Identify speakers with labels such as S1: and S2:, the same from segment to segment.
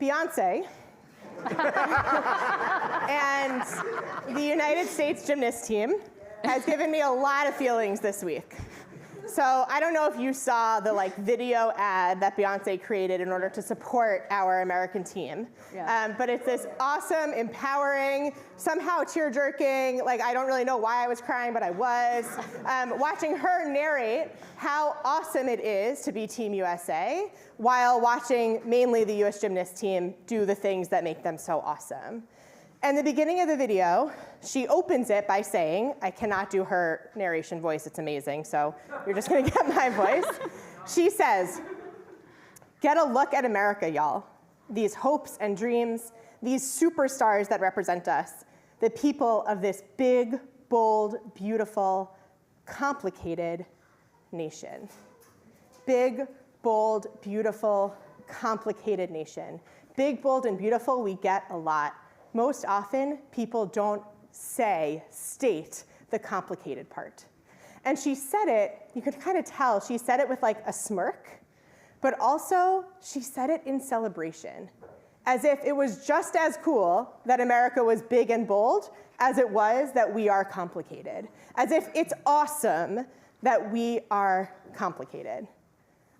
S1: Beyonce and the United States gymnast team has given me a lot of feelings this week. So I don't know if you saw the video ad that Beyonce created in order to support our American team. Yeah. But it's this awesome, empowering, somehow tear-jerking, I don't really know why I was crying, but I was, watching her narrate how awesome it is to be Team USA while watching mainly the US gymnast team do the things that make them so awesome. And the beginning of the video, she opens it by saying, I cannot do her narration voice, it's amazing, so you're just gonna get my voice. She says, get a look at America, y'all. These hopes and dreams, these superstars that represent us, the people of this big, bold, beautiful, complicated nation. Big, bold, beautiful, complicated nation. Big, bold, and beautiful, we get a lot. Most often, people don't state the complicated part. And she said it, you could kind of tell, she said it with a smirk, but also she said it in celebration, as if it was just as cool that America was big and bold as it was that we are complicated, as if it's awesome that we are complicated.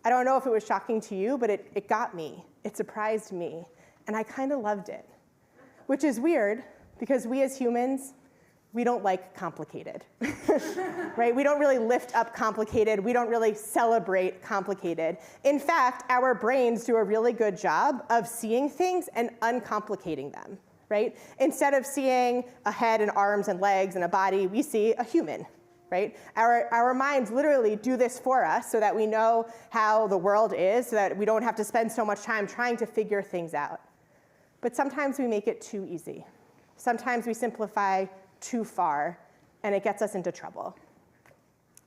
S1: I don't know if it was shocking to you, but it got me. It surprised me, and I kind of loved it. Which is weird, because we as humans, we don't like complicated, right? We don't really lift up complicated. We don't really celebrate complicated. In fact, our brains do a really good job of seeing things and uncomplicating them, right? Instead of seeing a head and arms and legs and a body, we see a human, right? Our minds literally do this for us so that we know how the world is, so that we don't have to spend so much time trying to figure things out. But sometimes we make it too easy. Sometimes we simplify too far, and it gets us into trouble.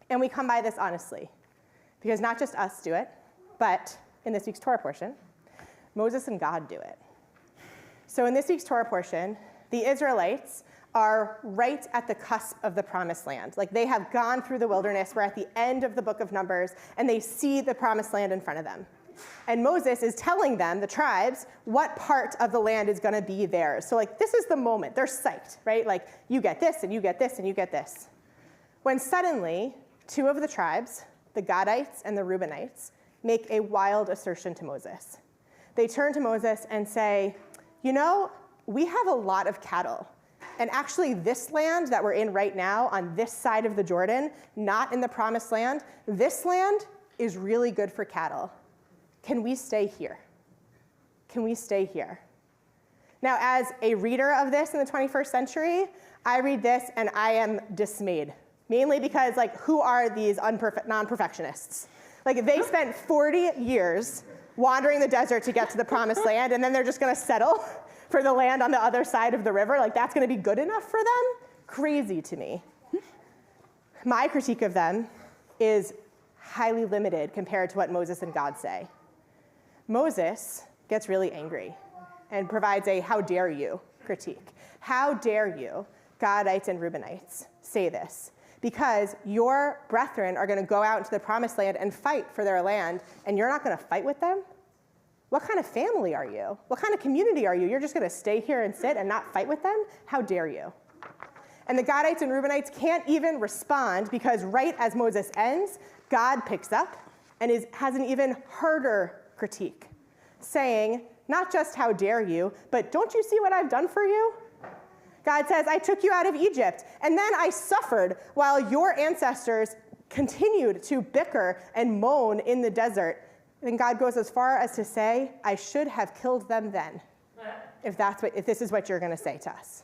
S1: And we come by this honestly, because not just us do it, but in this week's Torah portion, Moses and God do it. So in this week's Torah portion, the Israelites are right at the cusp of the promised land. They have gone through the wilderness. We're at the end of the book of Numbers, and they see the promised land in front of them. And Moses is telling them, the tribes, what part of the land is going to be theirs. So this is the moment. They're psyched, right? You get this, and you get this, and you get this. When suddenly, two of the tribes, the Gadites and the Reubenites, make a wild assertion to Moses. They turn to Moses and say, we have a lot of cattle. And actually, this land that we're in right now, on this side of the Jordan, not in the promised land, this land is really good for cattle. Can we stay here? Can we stay here? Now, as a reader of this in the 21st century, I read this and I am dismayed, mainly because who are these non-perfectionists? They spent 40 years wandering the desert to get to the promised land, and then they're just gonna settle for the land on the other side of the river. That's gonna be good enough for them? Crazy to me. My critique of them is highly limited compared to what Moses and God say. Moses gets really angry and provides a how dare you critique. How dare you, Gadites and Reubenites, say this? Because your brethren are going to go out into the promised land and fight for their land, and you're not going to fight with them? What kind of family are you? What kind of community are you? You're just going to stay here and sit and not fight with them? How dare you? And the Gadites and Reubenites can't even respond, because right as Moses ends, God picks up and has an even harder critique, saying, not just how dare you, but don't you see what I've done for you? God says, I took you out of Egypt, and then I suffered while your ancestors continued to bicker and moan in the desert. And God goes as far as to say, I should have killed them then, if this is what you're going to say to us.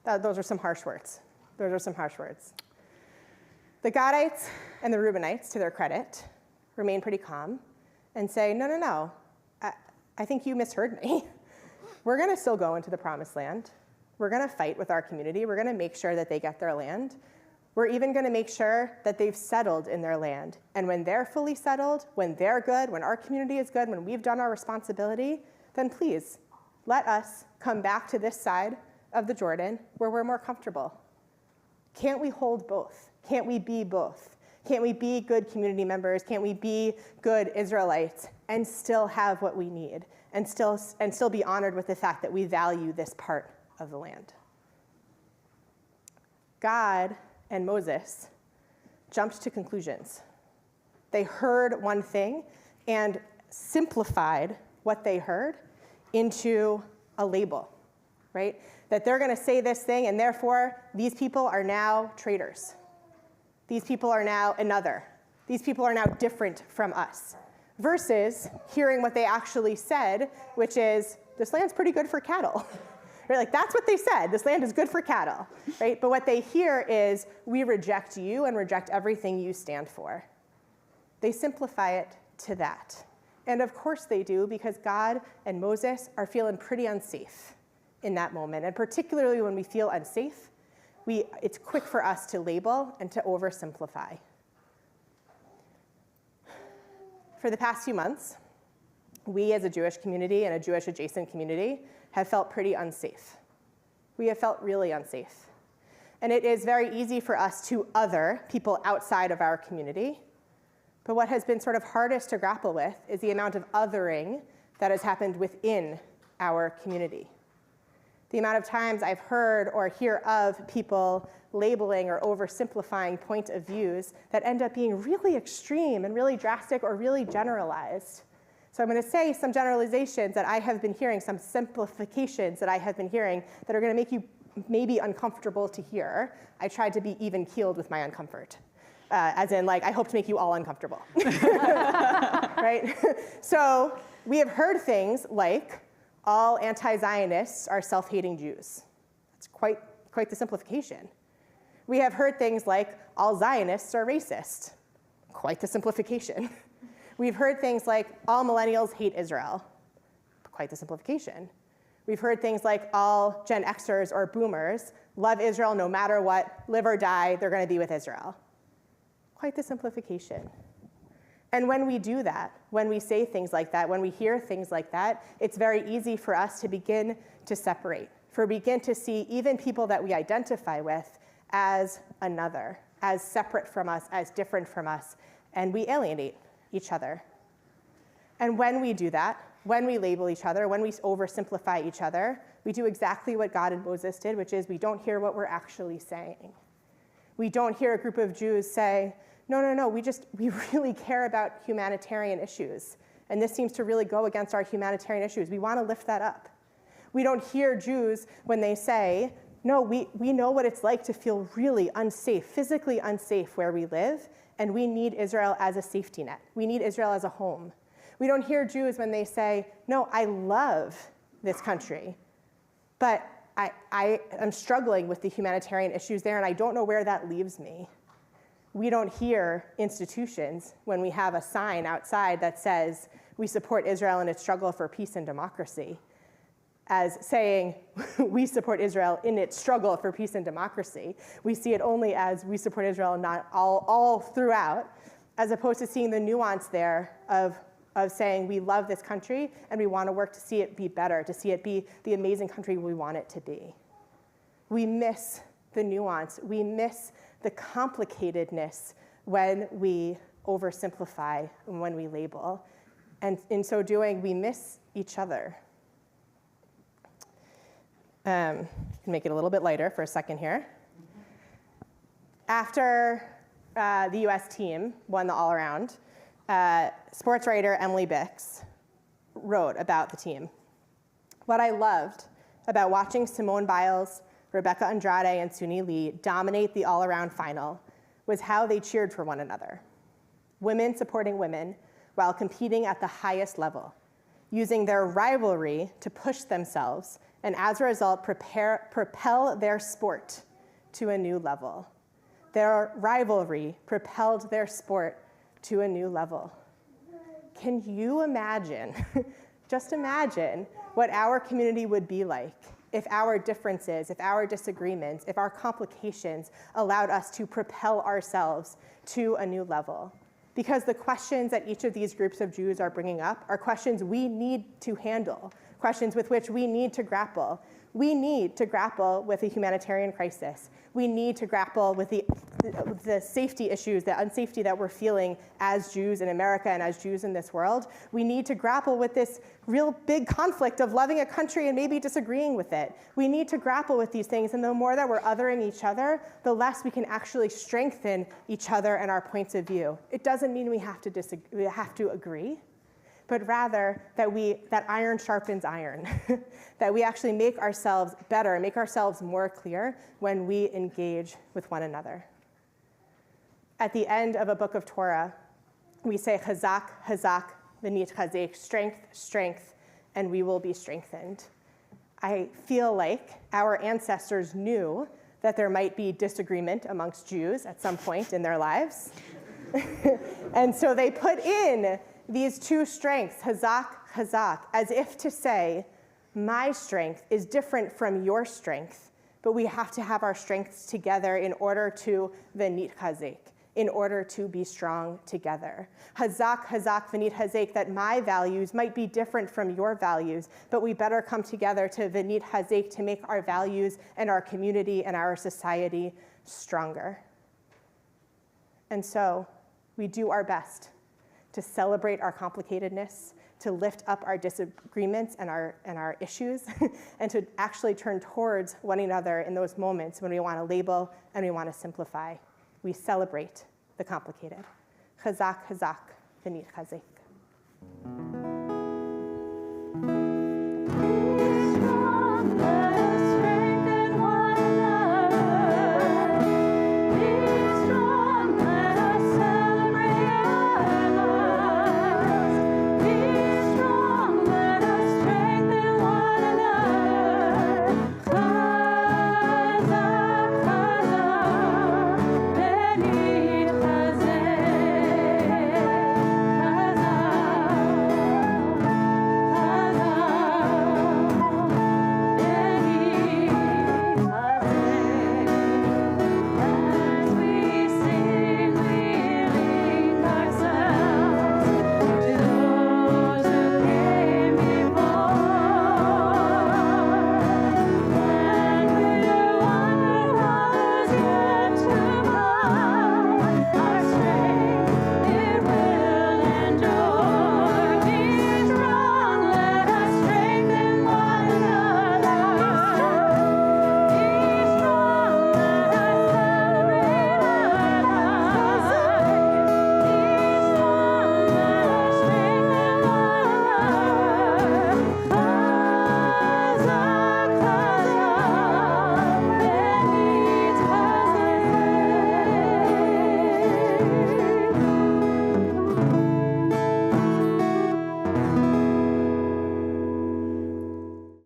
S1: Those are some harsh words. Those are some harsh words. The Gadites and the Reubenites, to their credit, remain pretty calm and say, no, I think you misheard me. We're going to still go into the promised land. We're going to fight with our community. We're going to make sure that they get their land. We're even going to make sure that they've settled in their land. And when they're fully settled, when they're good, when our community is good, when we've done our responsibility, then please let us come back to this side of the Jordan where we're more comfortable. Can't we hold both? Can't we be both? Can't we be good community members? Can't we be good Israelites and still have what we need and still be honored with the fact that we value this part of the land? God and Moses jumped to conclusions. They heard one thing and simplified what they heard into a label, right? That they're going to say this thing, and therefore these people are now traitors. These people are now another. These people are now different from us. Versus hearing what they actually said, which is, this land's pretty good for cattle. Right? Like, that's what they said. This land is good for cattle. Right? But what they hear is, we reject you and reject everything you stand for. They simplify it to that. And of course they do, because God and Moses are feeling pretty unsafe in that moment. And particularly when we feel unsafe, it's quick for us to label and to oversimplify. For the past few months, we as a Jewish community and a Jewish adjacent community have felt pretty unsafe. We have felt really unsafe. And it is very easy for us to other people outside of our community. But what has been sort of hardest to grapple with is the amount of othering that has happened within our community. The amount of times I've heard or hear of people labeling or oversimplifying point of views that end up being really extreme and really drastic or really generalized. So I'm going to say some generalizations that I have been hearing, some simplifications that I have been hearing that are going to make you maybe uncomfortable to hear. I tried to be even-keeled with my uncomfort. As in, like, I hope to make you all uncomfortable. Right? So we have heard things like, all anti-Zionists are self-hating Jews. That's quite the simplification. We have heard things like, all Zionists are racist. Quite the simplification. We've heard things like, all millennials hate Israel. Quite the simplification. We've heard things like, all Gen Xers or boomers love Israel no matter what, live or die, they're going to be with Israel. Quite the simplification. And when we do that, when we say things like that, when we hear things like that, it's very easy for us to begin to separate, begin to see even people that we identify with as another, as separate from us, as different from us, and we alienate each other. And when we do that, when we label each other, when we oversimplify each other, we do exactly what God and Moses did, which is we don't hear what we're actually saying. We don't hear a group of Jews say, no, we really care about humanitarian issues. And this seems to really go against our humanitarian issues. We want to lift that up. We don't hear Jews when they say, no, we know what it's like to feel really unsafe, physically unsafe where we live, and we need Israel as a safety net. We need Israel as a home. We don't hear Jews when they say, no, I love this country, but I am struggling with the humanitarian issues there, and I don't know where that leaves me. We don't hear institutions when we have a sign outside that says, we support Israel in its struggle for peace and democracy, as saying, we support Israel in its struggle for peace and democracy. We see it only as we support Israel, not all throughout, as opposed to seeing the nuance there of saying we love this country and we want to work to see it be better, to see it be the amazing country we want it to be. We miss the nuance. We miss the complicatedness when we oversimplify and when we label. And in so doing, we miss each other. Make it a little bit lighter for a second here. After the US team won the all-around, sports writer Emily Bix wrote about the team. What I loved about watching Simone Biles, Rebecca Andrade, and Suni Lee dominate the all-around final was how they cheered for one another. Women supporting women while competing at the highest level, using their rivalry to push themselves and as a result propel their sport to a new level. Their rivalry propelled their sport to a new level. Can you imagine, just imagine what our community would be like if our differences, if our disagreements, if our complications allowed us to propel ourselves to a new level. Because the questions that each of these groups of Jews are bringing up are questions we need to handle, questions with which we need to grapple. We need to grapple with a humanitarian crisis. We need to grapple with the safety issues, the unsafety that we're feeling as Jews in America and as Jews in this world. We need to grapple with this real big conflict of loving a country and maybe disagreeing with it. We need to grapple with these things, and the more that we're othering each other, the less we can actually strengthen each other and our points of view. It doesn't mean we have to agree, but rather that iron sharpens iron, that we actually make ourselves better, make ourselves more clear when we engage with one another. At the end of a book of Torah, we say, Chazak, Chazak, v'nit chazek, strength, strength, and we will be strengthened. I feel like our ancestors knew that there might be disagreement amongst Jews at some point in their lives. And so they put in these two strengths, Chazak, Chazak, as if to say, my strength is different from your strength, but we have to have our strengths together in order to v'nit chazek, in order to be strong together. Chazak, Chazak, v'nit chazek, that my values might be different from your values, but we better come together to v'nit chazek, to make our values and our community and our society stronger. And so we do our best to celebrate our complicatedness, to lift up our disagreements and our issues, and to actually turn towards one another in those moments when we want to label and we want to simplify. We celebrate the complicated. Chazak, Chazak, v'nit chazek.